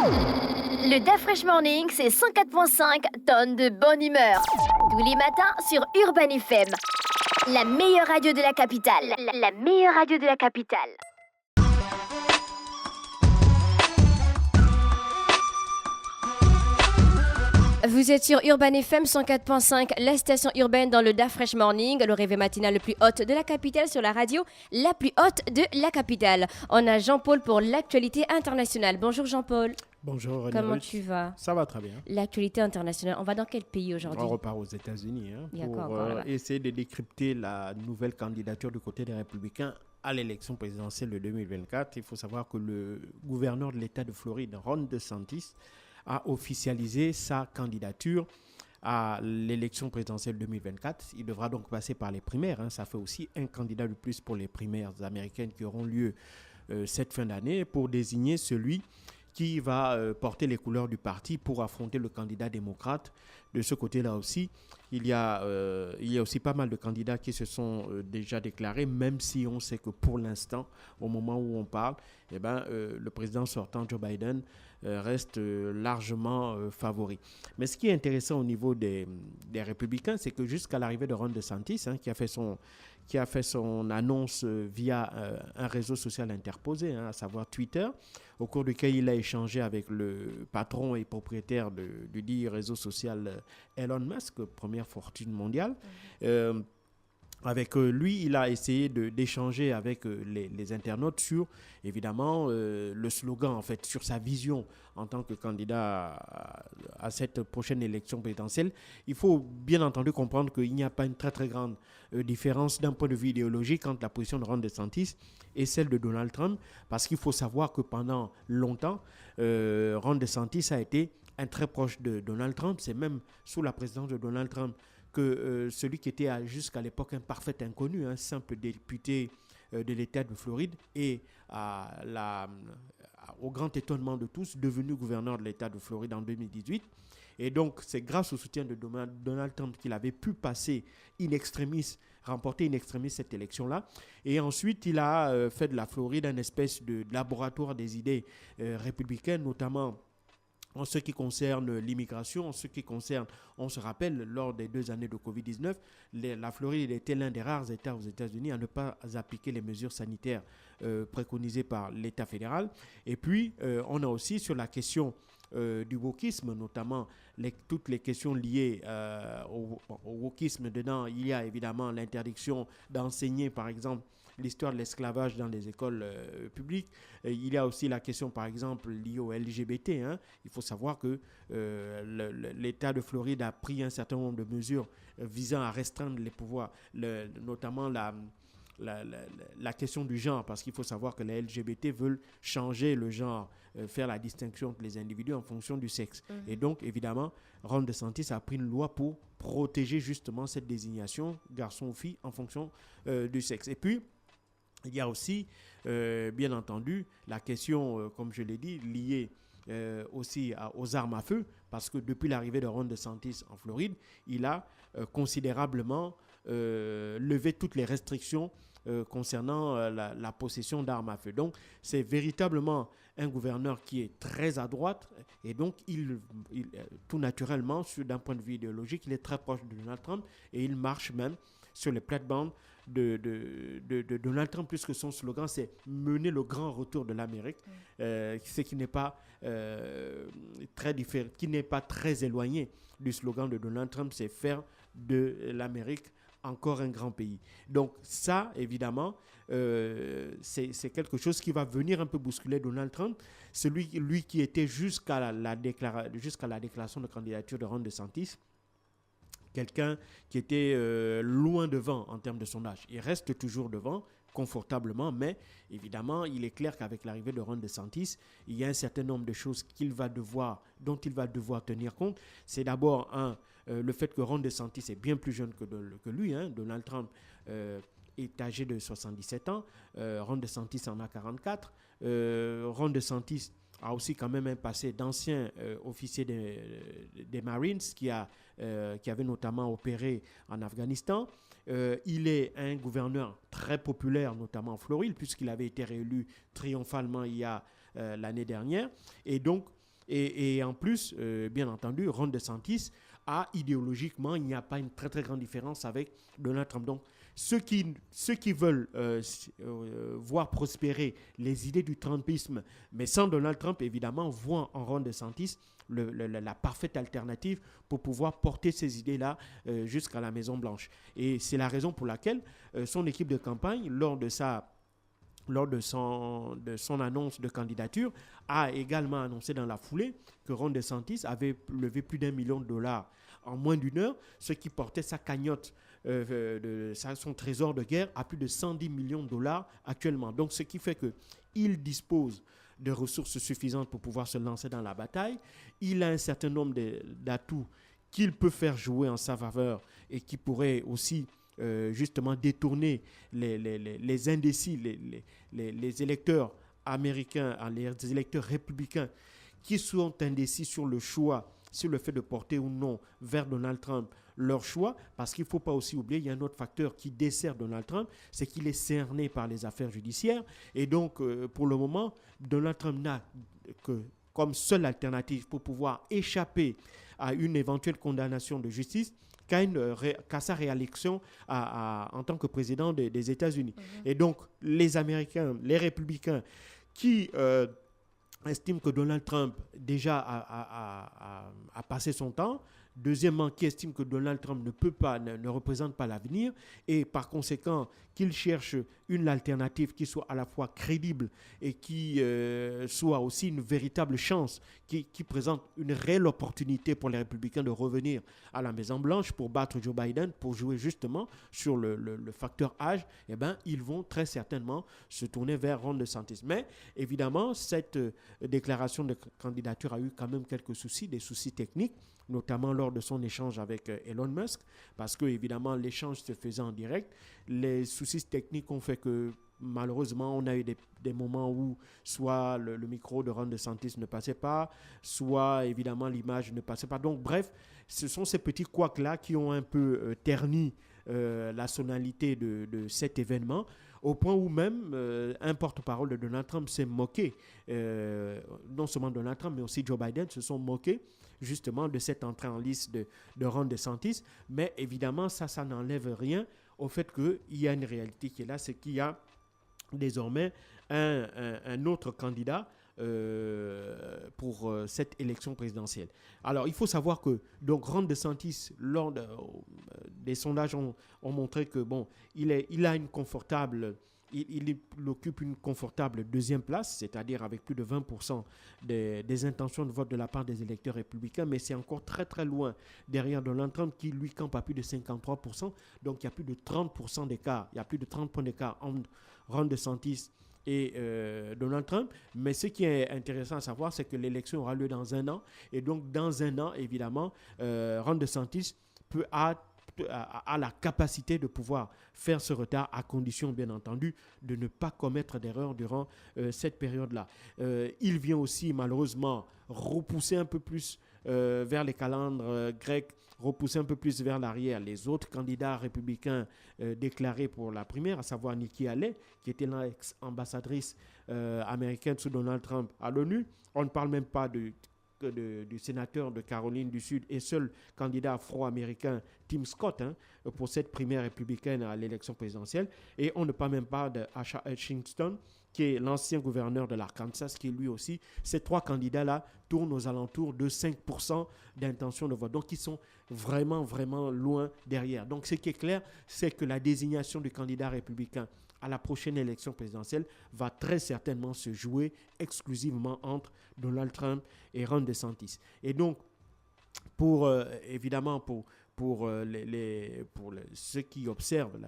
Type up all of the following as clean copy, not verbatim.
Le DAF Fresh Morning, c'est 104.5 tonnes de bonne humeur. Tous les matins sur Urban FM. La meilleure radio de la capitale. La meilleure radio de la capitale. Vous êtes sur Urban FM 104.5, la station urbaine dans le DAF Fresh Morning, le réveil matinal le plus haut de la capitale sur la radio, la plus haute de la capitale. On a Jean-Paul pour l'actualité internationale. Bonjour Jean-Paul. Bonjour René. Comment tu vas? Ça va très bien. L'actualité internationale, on va dans quel pays aujourd'hui? On repart aux États-Unis pour là. essayer de décrypter la nouvelle candidature du côté des Républicains à l'élection présidentielle de 2024. Il faut savoir que le gouverneur de l'État de Floride, Ron DeSantis, a officialisé sa candidature à l'élection présidentielle 2024. Il devra donc passer par les primaires. Ça fait aussi un candidat de plus pour les primaires américaines qui auront lieu cette fin d'année pour désigner celui qui va porter les couleurs du parti pour affronter le candidat démocrate. De ce côté-là aussi, il y a aussi pas mal de candidats qui se sont déjà déclarés, même si on sait que pour l'instant, au moment où on parle, le président sortant Joe Biden reste largement favori. Mais ce qui est intéressant au niveau des républicains, c'est que jusqu'à l'arrivée de Ron DeSantis, qui a fait son annonce via un réseau social interposé, à savoir Twitter, au cours duquel il a échangé avec le patron et propriétaire du dit réseau social Elon Musk, première fortune mondiale. Avec lui, il a essayé d'échanger avec les internautes sur, évidemment, le slogan, en fait, sur sa vision en tant que candidat à cette prochaine élection présidentielle. Il faut bien entendu comprendre qu'il n'y a pas une très, très grande différence d'un point de vue idéologique entre la position de Ron DeSantis et celle de Donald Trump, parce qu'il faut savoir que pendant longtemps, Ron DeSantis a été un très proche de Donald Trump. C'est même sous la présidence de Donald Trump que celui qui était jusqu'à l'époque un parfait inconnu, un simple député de l'État de Floride, et au grand étonnement de tous, devenu gouverneur de l'État de Floride en 2018. Et donc, c'est grâce au soutien de Donald Trump qu'il avait pu passer remporter in extremis cette élection-là. Et ensuite, il a fait de la Floride une espèce de laboratoire des idées républicaines, notamment en ce qui concerne l'immigration, en ce qui concerne, on se rappelle, lors des 2 années de Covid-19, la Floride était l'un des rares États aux États-Unis à ne pas appliquer les mesures sanitaires préconisées par l'État fédéral. Et puis, on a aussi sur la question du wokisme, notamment toutes les questions liées au wokisme. Dedans, il y a évidemment l'interdiction d'enseigner, par exemple, l'histoire de l'esclavage dans les écoles publiques. Il y a aussi la question, par exemple, liée au LGBT. Il faut savoir que l'État de Floride a pris un certain nombre de mesures visant à restreindre les pouvoirs, notamment la question du genre, parce qu'il faut savoir que les LGBT veulent changer le genre, faire la distinction entre les individus en fonction du sexe. Et donc, évidemment, Ron DeSantis a pris une loi pour protéger justement cette désignation, garçon ou fille, en fonction du sexe. Et puis, il y a aussi, bien entendu, la question, comme je l'ai dit, liée aussi aux armes à feu, parce que depuis l'arrivée de Ron DeSantis en Floride, il a considérablement levé toutes les restrictions concernant la possession d'armes à feu. Donc, c'est véritablement un gouverneur qui est très à droite, et donc, tout naturellement, d'un point de vue idéologique, il est très proche de Donald Trump, et il marche même sur les plates-bandes de Donald Trump, puisque son slogan, c'est « mener le grand retour de l'Amérique », ce qui n'est pas très différent, qui n'est pas très éloigné du slogan de Donald Trump, c'est « faire de l'Amérique encore un grand pays ». Donc ça, évidemment, c'est quelque chose qui va venir un peu bousculer Donald Trump, lui qui était jusqu'à la déclaration de candidature de Ron DeSantis, quelqu'un qui était loin devant en termes de sondage. Il reste toujours devant, confortablement, mais évidemment, il est clair qu'avec l'arrivée de Ron DeSantis, il y a un certain nombre de choses dont il va devoir tenir compte. C'est d'abord, le fait que Ron DeSantis est bien plus jeune que lui. Donald Trump est âgé de 77 ans. Ron DeSantis en a 44. Ron DeSantis a aussi quand même un passé d'ancien officier des Marines qui avait notamment opéré en Afghanistan. Il est un gouverneur très populaire, notamment en Floride, puisqu'il avait été réélu triomphalement il y a l'année dernière. Et donc, Et en plus, bien entendu, Ron DeSantis idéologiquement, il n'y a pas une très très grande différence avec Donald Trump. Donc, ceux qui veulent voir prospérer les idées du Trumpisme, mais sans Donald Trump, évidemment, voient en Ron DeSantis la parfaite alternative pour pouvoir porter ces idées-là jusqu'à la Maison-Blanche. Et c'est la raison pour laquelle son équipe de campagne, lors de son annonce de candidature, a également annoncé dans la foulée que Ron DeSantis avait levé plus d'$1 million en moins d'une heure, ce qui portait sa cagnotte, son trésor de guerre à plus de $110 millions actuellement. Donc, ce qui fait qu'il dispose de ressources suffisantes pour pouvoir se lancer dans la bataille. Il a un certain nombre d'atouts qu'il peut faire jouer en sa faveur et qui pourraient aussi justement détourner les indécis, les électeurs américains, les électeurs républicains qui sont indécis sur le choix, sur le fait de porter ou non vers Donald Trump leur choix, parce qu'il ne faut pas aussi oublier, il y a un autre facteur qui dessert Donald Trump, c'est qu'il est cerné par les affaires judiciaires. Et donc, pour le moment, Donald Trump n'a que comme seule alternative pour pouvoir échapper à une éventuelle condamnation de justice qu'à sa réélection en tant que président des États-Unis. Et donc, les Américains, les républicains qui estiment que Donald Trump déjà a passé son temps, deuxièmement, qui estiment que Donald Trump ne représente pas l'avenir, et par conséquent qu'il cherche une alternative qui soit à la fois crédible et qui soit aussi une véritable chance, qui présente une réelle opportunité pour les républicains de revenir à la Maison-Blanche pour battre Joe Biden, pour jouer justement sur le facteur âge, eh ben, ils vont très certainement se tourner vers Ron DeSantis. Mais évidemment, cette déclaration de candidature a eu quand même quelques soucis, des soucis techniques, notamment lors de son échange avec Elon Musk, parce que évidemment l'échange se faisait en direct. Les soucis techniques ont fait que malheureusement on a eu des moments où soit le micro de Ron DeSantis ne passait pas, soit évidemment l'image ne passait pas. Donc bref, ce sont ces petits couacs-là qui ont un peu terni la sonalité de cet événement, au point où même un porte-parole de Donald Trump s'est moqué, non seulement Donald Trump, mais aussi Joe Biden se sont moqués justement de cette entrée en lice de Ron DeSantis. Mais évidemment, ça n'enlève rien au fait qu'il y a une réalité qui est là, c'est qu'il y a désormais un autre candidat pour cette élection présidentielle. Alors, il faut savoir que donc Ron DeSantis, lors des sondages ont montré que bon, il a une confortable, il occupe une confortable deuxième place, c'est-à-dire avec plus de 20% des intentions de vote de la part des électeurs républicains, mais c'est encore très très loin derrière Donald Trump qui lui campe à plus de 53%. Donc il y a plus de 30% d'écart, il y a plus de 30 points d'écart entre Ron DeSantis et Donald Trump. Mais ce qui est intéressant à savoir, c'est que l'élection aura lieu dans un an. Et donc, dans un an, évidemment, Ron DeSantis a la capacité de pouvoir faire ce retard, à condition, bien entendu, de ne pas commettre d'erreurs durant cette période-là. Il vient aussi, malheureusement, repousser un peu plus vers les calendes grecs, repousser un peu plus vers l'arrière les autres candidats républicains déclarés pour la primaire, à savoir Nikki Haley, qui était l'ex-ambassadrice américaine sous Donald Trump à l'ONU. On ne parle même pas du sénateur de Caroline du Sud et seul candidat afro-américain Tim Scott pour cette primaire républicaine à l'élection présidentielle. Et on ne parle même pas de Asa Hutchinson, qui est l'ancien gouverneur de l'Arkansas, qui lui aussi, ces trois candidats-là tournent aux alentours de 5% d'intention de vote. Donc, ils sont vraiment, vraiment loin derrière. Donc, ce qui est clair, c'est que la désignation du candidat républicain à la prochaine élection présidentielle va très certainement se jouer exclusivement entre Donald Trump et Ron DeSantis. Et donc, évidemment, pour ceux qui observent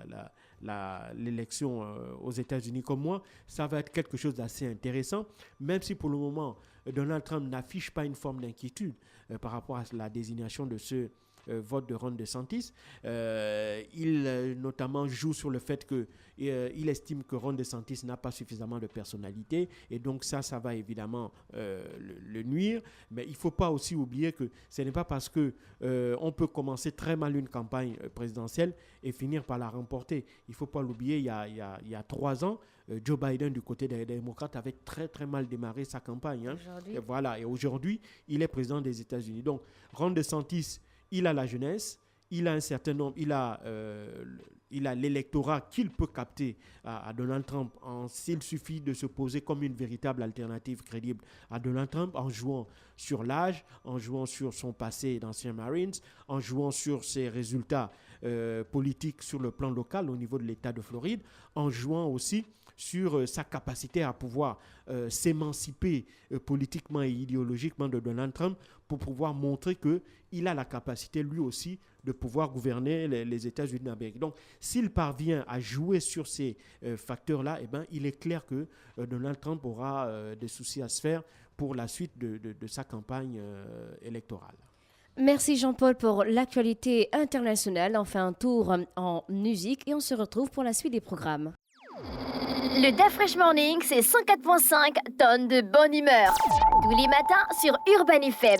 l'élection aux États-Unis comme moi, ça va être quelque chose d'assez intéressant, même si pour le moment, Donald Trump n'affiche pas une forme d'inquiétude par rapport à la désignation de ce vote de Ron DeSantis. Il notamment joue sur le fait qu'il estime que Ron DeSantis n'a pas suffisamment de personnalité et donc ça va évidemment le nuire. Mais il ne faut pas aussi oublier que ce n'est pas parce qu'on peut commencer très mal une campagne présidentielle et finir par la remporter. Il ne faut pas l'oublier, il y a 3 ans, Joe Biden du côté des démocrates avait très très mal démarré sa campagne. Et aujourd'hui, il est président des États-Unis. Donc, Ron DeSantis, il a la jeunesse, il a un certain nombre, il a l'électorat qu'il peut capter à Donald Trump s'il suffit de se poser comme une véritable alternative crédible à Donald Trump en jouant sur l'âge, en jouant sur son passé d'ancien Marines, en jouant sur ses résultats politiques sur le plan local au niveau de l'État de Floride, en jouant aussi sur sa capacité à pouvoir s'émanciper politiquement et idéologiquement de Donald Trump pour pouvoir montrer qu'il a la capacité lui aussi de pouvoir gouverner les États-Unis d'Amérique. Donc, s'il parvient à jouer sur ces facteurs-là, il est clair que Donald Trump aura des soucis à se faire pour la suite de sa campagne électorale. Merci Jean-Paul pour l'actualité internationale. On fait un tour en musique et on se retrouve pour la suite des programmes. Le Da Fresh Morning, c'est 104.5 tonnes de bonne humeur. Tous les matins sur Urban FM.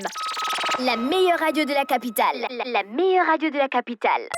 La meilleure radio de la capitale. La meilleure radio de la capitale.